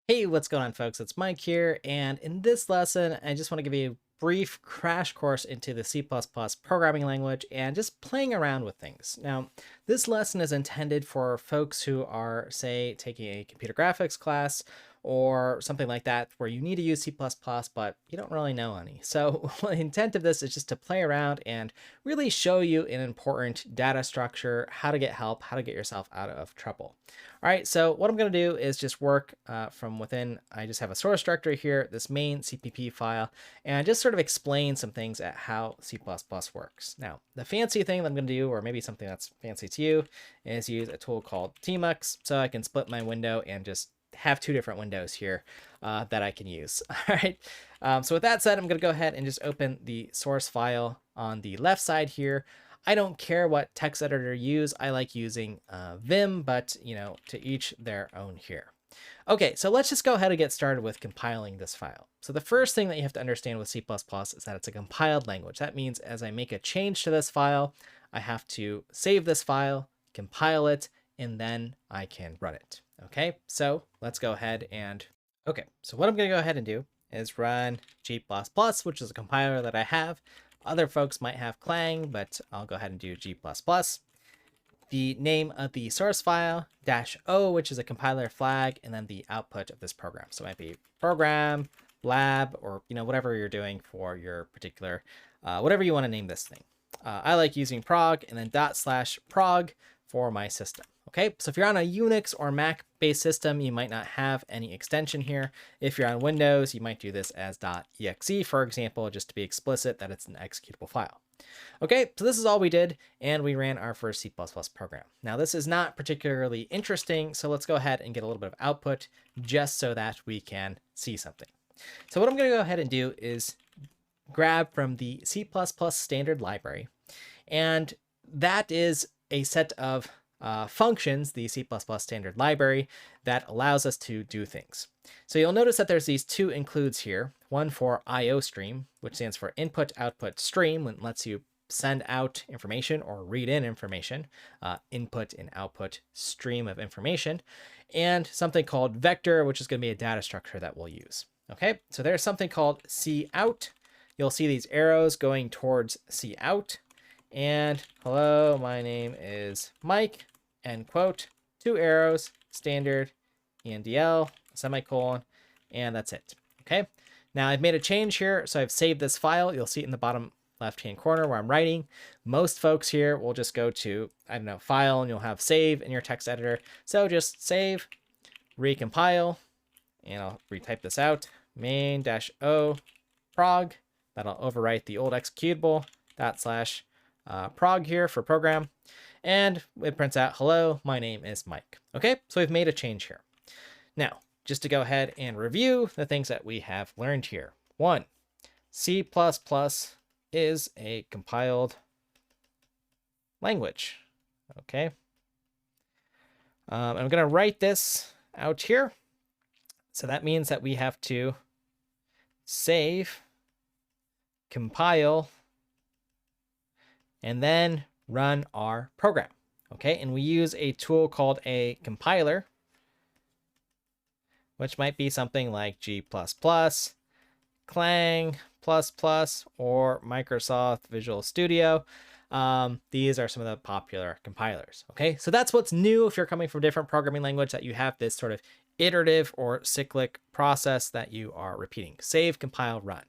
Hey, what's going on, folks? It's Mike here, and in this lesson, I just want to give you a brief crash course into the C++ programming language and just playing around with things. Now, this lesson is intended for folks who are, say, taking a computer graphics class or something like that, where you need to use C++, but you don't really know any. So the intent of this is just to play around and really show you an important data structure, how to get help, how to get yourself out of trouble. All right, so what I'm going to do is just work from within. I just have a source directory here, this main CPP file, and just sort of explain some things at how C++ works. Now, the fancy thing that I'm going to do, or maybe something that's fancy to you, is use a tool called tmux, so I can split my window and just have two different windows here that I can use. All right, so with that said, I'm going to go ahead and just open the source file on the left side here. I don't care what text editor you use. I like using Vim, but to each their own here. Okay, so let's just go ahead and get started with compiling this file. So the first thing that you have to understand with C++ is that it's a compiled language. That means as I make a change to this file, I have to save this file, compile it, and then I can run it. Okay, so let's go ahead and, okay, so what I'm gonna go ahead and do is run G++, which is a compiler that I have. Other folks might have Clang, but I'll go ahead and do G++. The name of the source file, -o, which is a compiler flag, and then the output of this program. So it might be program, lab, or whatever you're doing for your particular, whatever you want to name this thing. I like using prog and then /prog for my system. Okay, so if you're on a Unix or Mac based system, you might not have any extension here. If you're on Windows, you might do this as .exe, for example, just to be explicit that it's an executable file. Okay, so this is all we did, and we ran our first C++ program. Now, this is not particularly interesting, so let's go ahead and get a little bit of output just so that we can see something. So what I'm going to go ahead and do is grab from the C++ standard library, and that is a set of functions, the C++ standard library, that allows us to do things. So you'll notice that there's these two includes here, one for iostream, which stands for input output stream, and lets you send out information or read in information, input and output stream of information, and something called vector, which is going to be a data structure that we'll use. Okay, so there's something called cout. You'll see these arrows going towards cout. And hello, my name is Mike, end quote, two arrows, standard, ENDL, semicolon, and that's it. Okay, now I've made a change here, so I've saved this file. You'll see it in the bottom left-hand corner where I'm writing. Most folks here will just go to, I don't know, file, and you'll have save in your text editor. So just save, recompile, and I'll retype this out, main-o prog. That'll overwrite the old executable, /prog here for program, and it prints out, hello, my name is Mike. Okay, so we've made a change here. Now, just to go ahead and review the things that we have learned here. 1, C++ is a compiled language. Okay, I'm going to write this out here. So that means that we have to save, compile, and then run our program. Okay, and we use a tool called a compiler, which might be something like G++, Clang++, or Microsoft Visual Studio. These are some of the popular compilers. Okay, so that's what's new if you're coming from a different programming language, that you have this sort of iterative or cyclic process that you are repeating. Save, compile, run.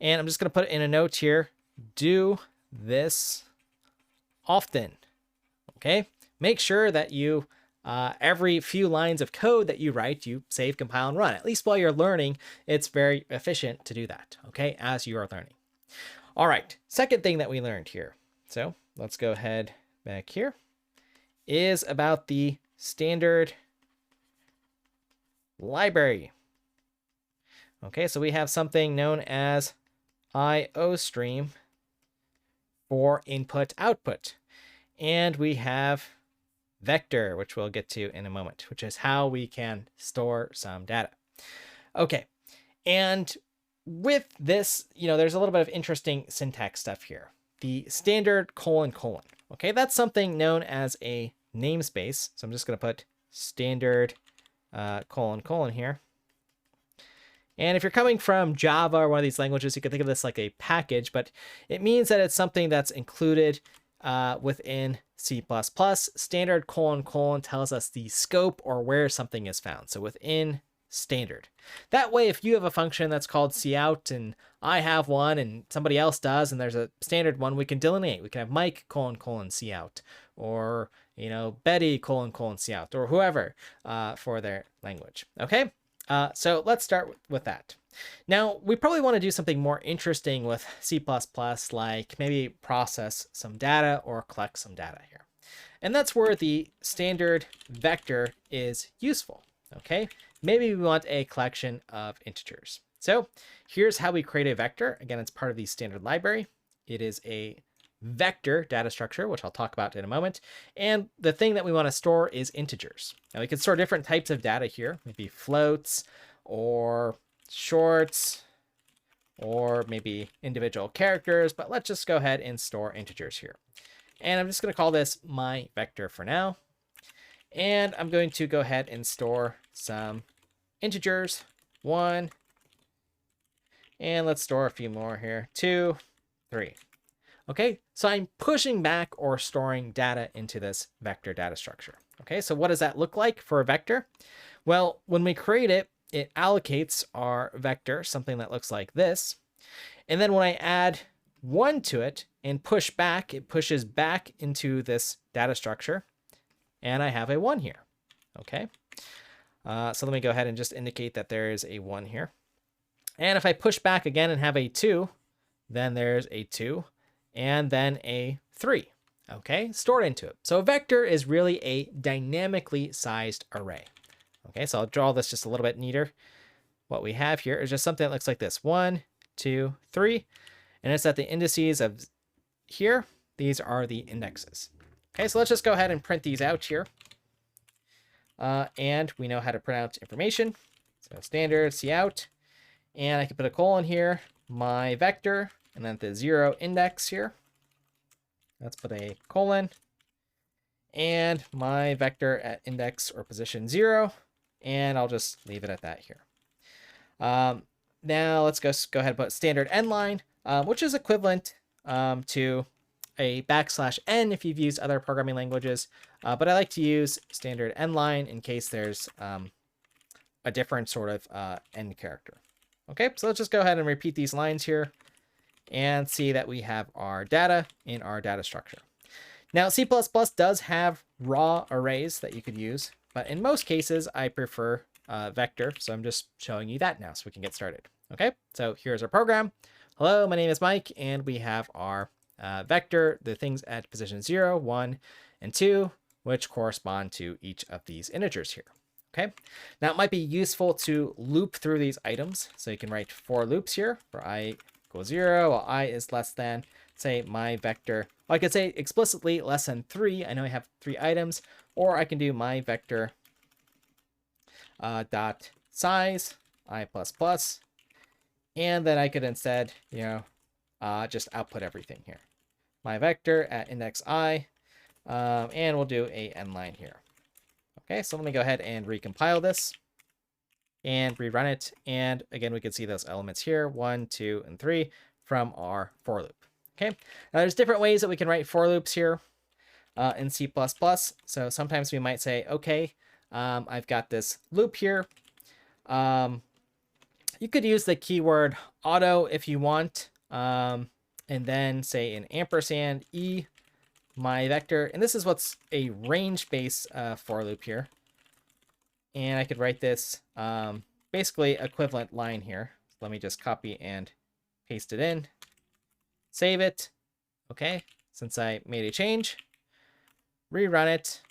And I'm just going to put in a note here, do this often. Okay, make sure that you every few lines of code that you write, you save, compile, and run. At least while you're learning, it's very efficient to do that, okay, as you are learning. All right, second thing that we learned here, so let's go ahead back here, is about the standard library. Okay, so we have something known as iostream for input output. And we have vector, which we'll get to in a moment, which is how we can store some data. Okay, and with this, there's a little bit of interesting syntax stuff here. The standard : okay, that's something known as a namespace. So I'm just going to put standard : here. And if you're coming from Java or one of these languages, you can think of this like a package, but it means that it's something that's included within C++. Standard : tells us the scope or where something is found. So within standard. That way, if you have a function that's called cout and I have one and somebody else does, and there's a standard one, we can delineate. We can have Mike : cout, or Betty : cout, or whoever for their language. Okay, so let's start with that. Now, we probably want to do something more interesting with C++, like maybe process some data or collect some data here. And that's where the standard vector is useful, okay? Maybe we want a collection of integers. So here's how we create a vector. Again, it's part of the standard library. It is a vector data structure, which I'll talk about in a moment. And the thing that we want to store is integers. Now we can store different types of data here, maybe floats or shorts or maybe individual characters, but let's just go ahead and store integers here. And I'm just going to call this my vector for now. And I'm going to go ahead and store some integers, 1, and let's store a few more here, 2, 3. Okay, so I'm pushing back or storing data into this vector data structure. Okay, so what does that look like for a vector? Well, when we create it, it allocates our vector, something that looks like this. And then when I add 1 to it and push back, it pushes back into this data structure. And I have a 1 here. Okay. So let me go ahead and just indicate that there is a 1 here. And if I push back again and have a 2, then there's a 2 and then a 3. Okay, stored into it. So a vector is really a dynamically sized array. Okay, so I'll draw this just a little bit neater. What we have here is just something that looks like this: 1, 2, 3. And it's at the indices of here. These are the indexes. Okay, so let's just go ahead and print these out here. And we know how to print out information. So standard cout. And I can put a colon here, my vector, and then the 0 index here. Let's put a colon. And my vector at index or position 0. And I'll just leave it at that here. Now let's go ahead and put standard end line, which is equivalent to a \n if you've used other programming languages, but I like to use standard end line in case there's a different sort of end character. Okay, so let's just go ahead and repeat these lines here and see that we have our data in our data structure. Now, C++ does have raw arrays that you could use, but in most cases, I prefer vector, so I'm just showing you that now so we can get started. Okay, so here's our program. Hello, my name is Mike, and we have our vector, the things at position 0, 1, and 2, which correspond to each of these integers here. Okay, now it might be useful to loop through these items. So you can write for loops here for I equals 0, while I is less than, say, my vector. Well, I could say explicitly less than 3. I know I have 3 items, or I can do my vector dot size I plus plus, and then I could instead, just output everything here. My vector at index I, and we'll do a end line here. Okay, so let me go ahead and recompile this and rerun it. And again, we can see those elements here, 1, 2, and 3 from our for loop. Okay, now there's different ways that we can write for loops here in C++. So sometimes we might say, okay, I've got this loop here. You could use the keyword auto if you want, and then say an ampersand e my vector, and this is what's a range-based for loop here. And I could write this basically equivalent line here. So let me just copy and paste it in, save it. Okay, since I made a change, rerun it.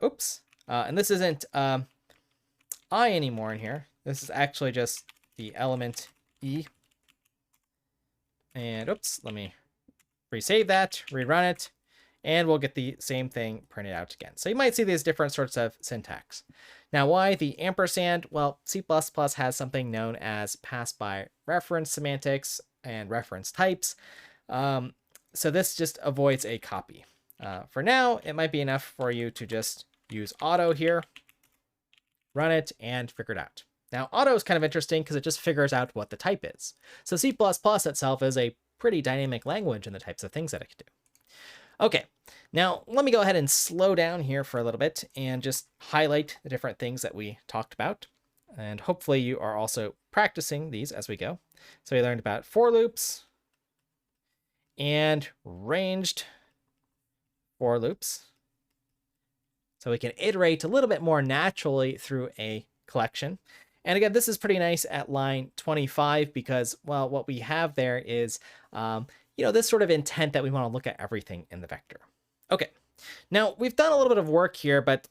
Oops, and this isn't I anymore in here. This is actually just the element e. And oops, let me resave that, rerun it, and we'll get the same thing printed out again. So you might see these different sorts of syntax. Now, why the ampersand? Well, C++ has something known as pass by reference semantics and reference types. So this just avoids a copy. For now, it might be enough for you to just use auto here, run it, and figure it out. Now, auto is kind of interesting because it just figures out what the type is. So C++ itself is a pretty dynamic language in the types of things that it can do. Okay, now let me go ahead and slow down here for a little bit and just highlight the different things that we talked about. And hopefully you are also practicing these as we go. So we learned about for loops and ranged for loops. So we can iterate a little bit more naturally through a collection. And again, this is pretty nice at line 25 because, well, what we have there is, this sort of intent that we want to look at everything in the vector. Okay, now we've done a little bit of work here, but,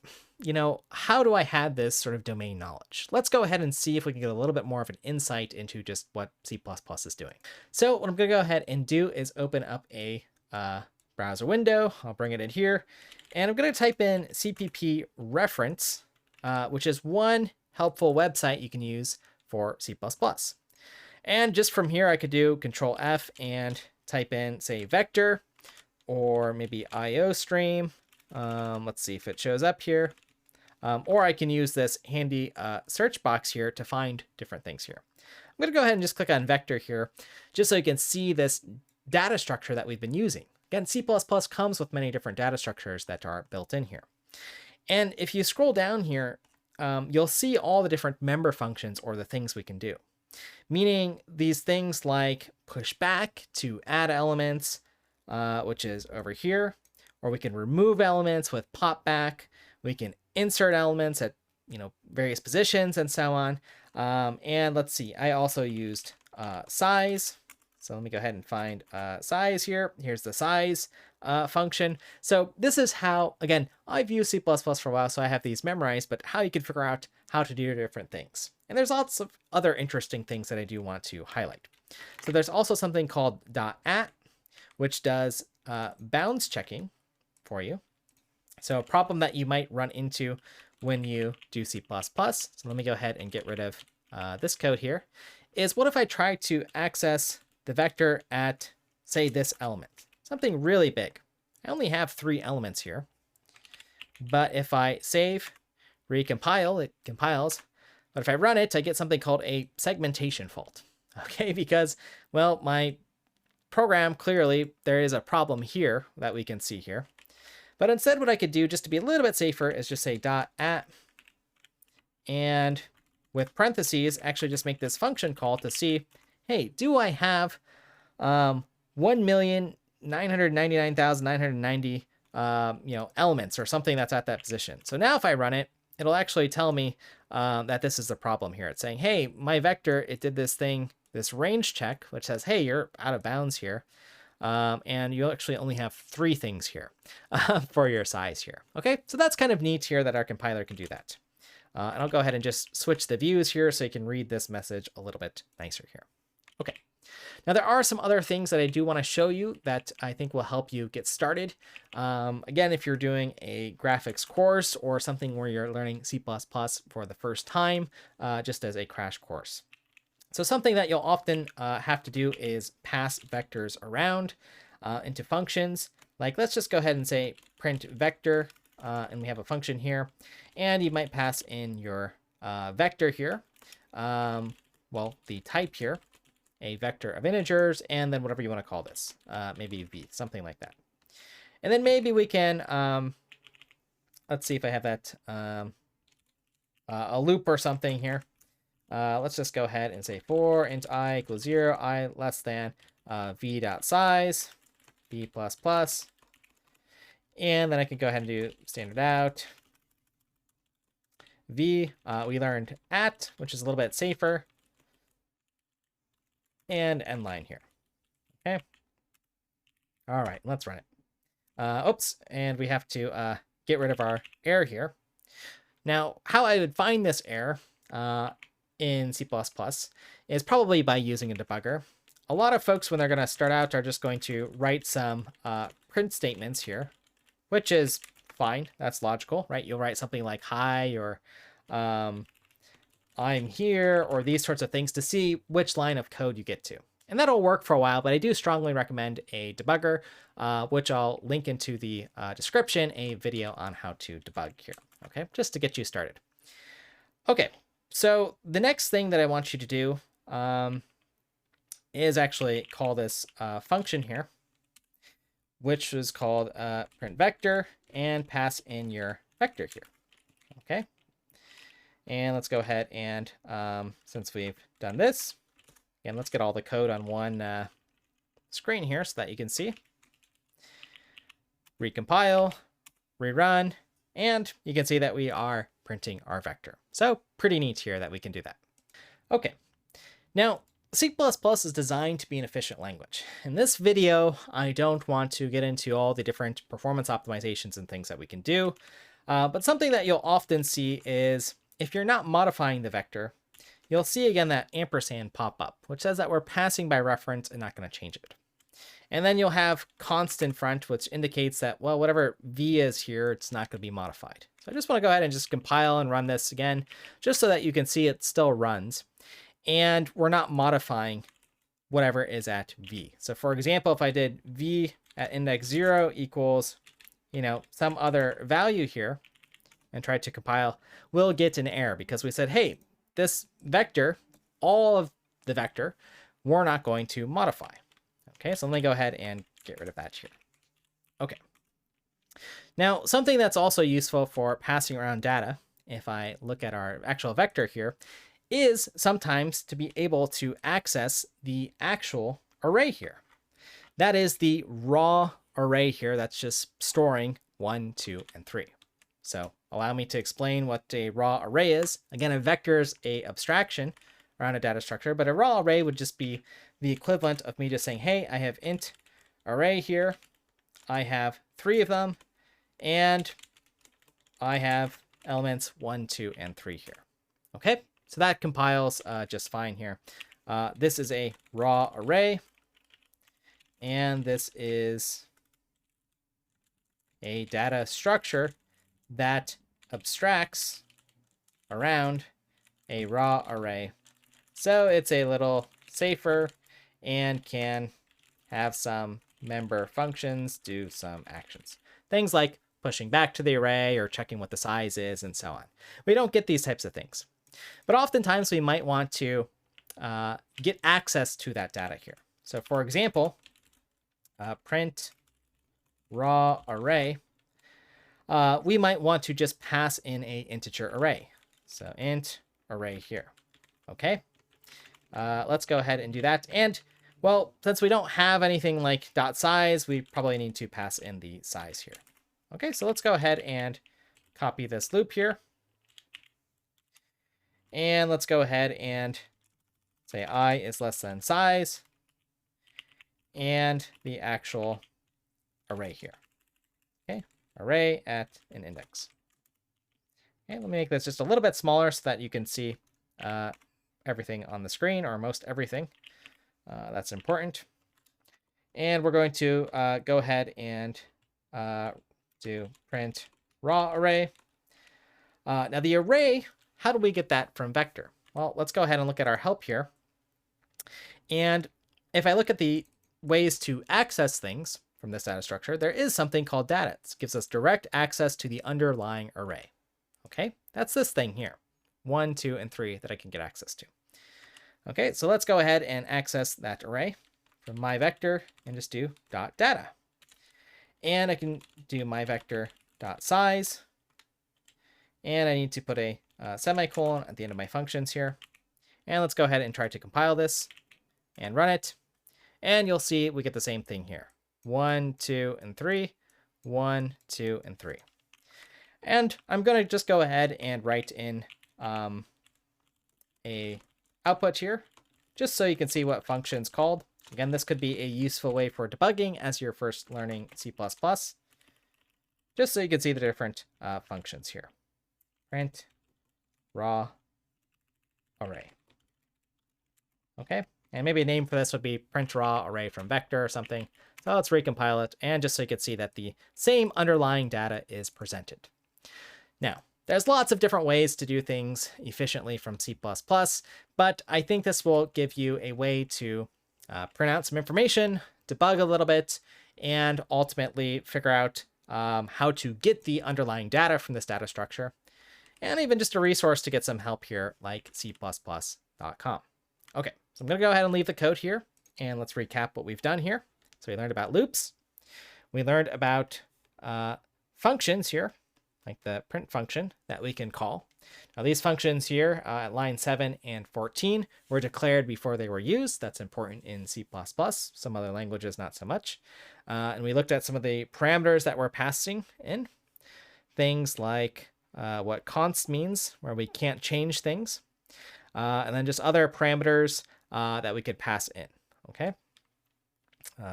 how do I have this sort of domain knowledge? Let's go ahead and see if we can get a little bit more of an insight into just what C++ is doing. So what I'm going to go ahead and do is open up a browser window. I'll bring it in here. And I'm going to type in CPP reference, which is one helpful website you can use for C++. And just from here, I could do Control F and type in, say, vector, or maybe iostream. Let's see if it shows up here. Or I can use this handy search box here to find different things here. I'm going to go ahead and just click on vector here, just so you can see this data structure that we've been using. Again, C++ comes with many different data structures that are built in here. And if you scroll down here, you'll see all the different member functions or the things we can do. Meaning these things like push back to add elements, which is over here, or we can remove elements with pop back. We can insert elements at various positions and so on. And let's see, I also used size. So let me go ahead and find size here. Here's the size function. So this is how, again, I've used C++ for a while, so I have these memorized, but how you can figure out how to do different things. And there's lots of other interesting things that I do want to highlight. So there's also something called .at, which does bounds checking for you. So a problem that you might run into when you do C++, so let me go ahead and get rid of this code here, is what if I try to access the vector at, say, this element, something really big. I only have 3 elements here, but if I save, recompile, it compiles. But if I run it, I get something called a segmentation fault. Okay, because, well, my program, clearly, there is a problem here that we can see here. But instead, what I could do, just to be a little bit safer, is just say .at, and with parentheses, actually just make this function call to see, hey, do I have 1,999,990 elements or something that's at that position? So now if I run it, it'll actually tell me that this is the problem here. It's saying, hey, my vector, it did this thing, this range check, which says, hey, you're out of bounds here. And you actually only have 3 things here for your size here. Okay, so that's kind of neat here that our compiler can do that. And I'll go ahead and just switch the views here so you can read this message a little bit nicer here. Okay, now there are some other things that I do want to show you that I think will help you get started. Again, if you're doing a graphics course or something where you're learning C++ for the first time, just as a crash course. So something that you'll often have to do is pass vectors around into functions. Like, let's just go ahead and say print vector, and we have a function here. And you might pass in your vector here, well, the type here, a vector of integers, and then whatever you want to call this, maybe v, something like that. And then maybe we can, let's see if I have that, a loop or something here. Let's just go ahead and say for int I equals 0, I less than v.size, v++. And then I can go ahead and do standard out. V, we learned at, which is a little bit safer. And end line here. Okay. All right, let's run it. Oops, and we have to get rid of our error here. Now, how I would find this error in C++ is probably by using a debugger. A lot of folks, when they're going to start out, are just going to write some print statements here, which is fine. That's logical, right? You'll write something like hi or I'm here or these sorts of things to see which line of code you get to. And that'll work for a while, but I do strongly recommend a debugger, which I'll link into the description, a video on how to debug here, okay? Just to get you started. Okay, So the next thing that I want you to do is actually call this function here, which is called print vector, and pass in your vector here. Okay. And let's go ahead and since we've done this, and let's get all the code on one screen here so that you can see. Recompile, rerun, and you can see that we are printing our vector. So pretty neat here that we can do that. Okay, now C++ is designed to be an efficient language. In this video, I don't want to get into all the different performance optimizations and things that we can do, but something that you'll often see is if you're not modifying the vector, you'll see again that ampersand pop up, which says that we're passing by reference and not going to change it. And then you'll have const in front, which indicates that, well, whatever v is here, it's not going to be modified. So I just want to go ahead and just compile and run this again, just so that you can see it still runs. And we're not modifying whatever is at v. So for example, if I did v at index 0 equals, some other value here and tried to compile, we'll get an error because we said, hey, this vector, all of the vector, we're not going to modify. Okay, so let me go ahead and get rid of that here. Okay. Now, something that's also useful for passing around data, if I look at our actual vector here, is sometimes to be able to access the actual array here. That is the raw array here that's just storing 1, 2, and 3. So allow me to explain what a raw array is. Again, a vector is an abstraction around a data structure, but a raw array would just be the equivalent of me just saying, hey, I have int array here. I have 3 of them, and I have elements 1, 2, and 3 here. Okay, so that compiles just fine here. This is a raw array, and this is a data structure that abstracts around a raw array. So it's a little safer and can have some member functions do some actions. Things like pushing back to the array or checking what the size is and so on. We don't get these types of things. But oftentimes we might want to get access to that data here. So for example, print raw array, we might want to just pass in a integer array. So int array here. Okay. Let's go ahead and do that. And well, since we don't have anything like dot size, we probably need to pass in the size here. Okay, so let's go ahead and copy this loop here. And let's go ahead and say I is less than size and the actual array here. Okay, array at an index. Okay, let me make this just a little bit smaller so that you can see everything on the screen, or most everything. That's important. And we're going to go ahead and do print raw array. Now the array, how do we get that from vector? Well, let's go ahead and look at our help here. And if I look at the ways to access things from this data structure, there is something called data. It gives us direct access to the underlying array. Okay, that's this thing here, 1, 2, and 3 that I can get access to. Okay, so let's go ahead and access that array from my vector and just do dot data. And I can do my vector dot size. And I need to put a semicolon at the end of my functions here. And let's go ahead and try to compile this and run it. And you'll see we get the same thing here. 1, 2, and 3. 1, 2, and 3. And I'm going to just go ahead and write in a output here, just so you can see what function's called. Again, this could be a useful way for debugging as you're first learning C++, just so you can see the different functions here. Print raw array. Okay, and maybe a name for this would be print raw array from vector or something. So let's recompile it, and just so you can see that the same underlying data is presented. Now, there's lots of different ways to do things efficiently from C++, but I think this will give you a way to print out some information, debug a little bit, and ultimately figure out how to get the underlying data from this data structure. and even just a resource to get some help here like c++.com. Okay, so I'm going to go ahead and leave the code here, and let's recap what we've done here. So we learned about loops. We learned about functions here, like the print function that we can call. Now these functions here at line 7 and 14 were declared before they were used. That's important in C++. Some other languages, not so much. And we looked at some of the parameters that we're passing in. Things like what const means, where we can't change things. And then just other parameters that we could pass in, okay?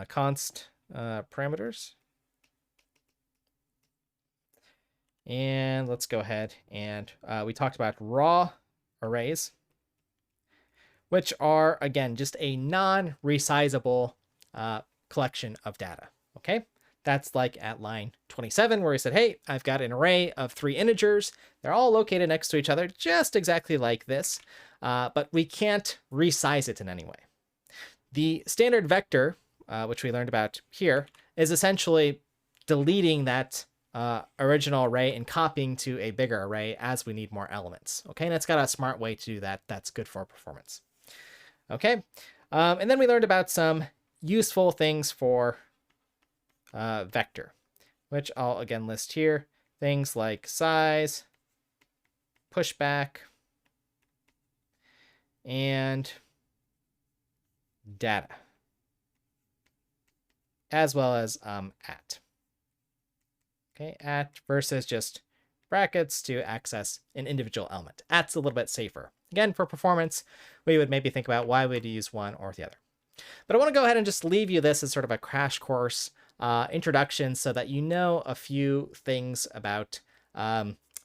Const parameters. And let's go ahead and we talked about raw arrays, which are, again, just a non-resizable collection of data, okay? That's like at line 27 where we said, hey, I've got an array of 3 integers. They're all located next to each other, just exactly like this, but we can't resize it in any way. The standard vector, which we learned about here, is essentially deleting that original array and copying to a bigger array as we need more elements. Okay, and it's got a smart way to do that. That's good for performance. Okay, and then we learned about some useful things for vector, which I'll again list here. Things like size, pushback, and data, as well as at. Okay, at versus just brackets to access an individual element. At's a little bit safer. Again, for performance, we would maybe think about why we'd use one or the other. But I want to go ahead and just leave you this as sort of a crash course introduction so that you know a few things about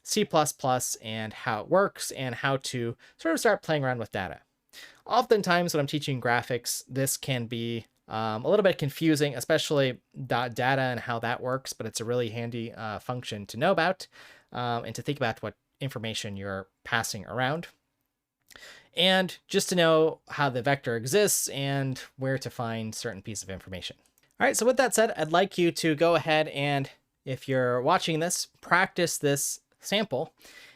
C++ and how it works and how to sort of start playing around with data. Oftentimes when I'm teaching graphics, this can be a little bit confusing, especially data and how that works, but it's a really handy function to know about and to think about what information you're passing around. And just to know how the vector exists and where to find certain pieces of information. All right, so with that said, I'd like you to go ahead and, if you're watching this, practice this sample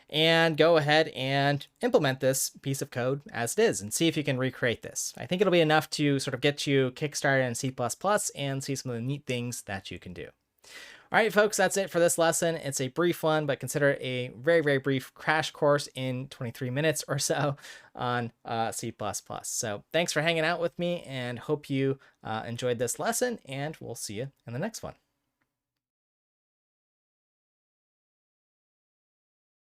and go ahead and implement this piece of code as it is and see if you can recreate this. I think it'll be enough to sort of get you kickstarted in C++ and see some of the neat things that you can do. All right, folks, that's it for this lesson. It's a brief one, but consider it a very, very brief crash course in 23 minutes or so on C++. So thanks for hanging out with me and hope you enjoyed this lesson, and we'll see you in the next one.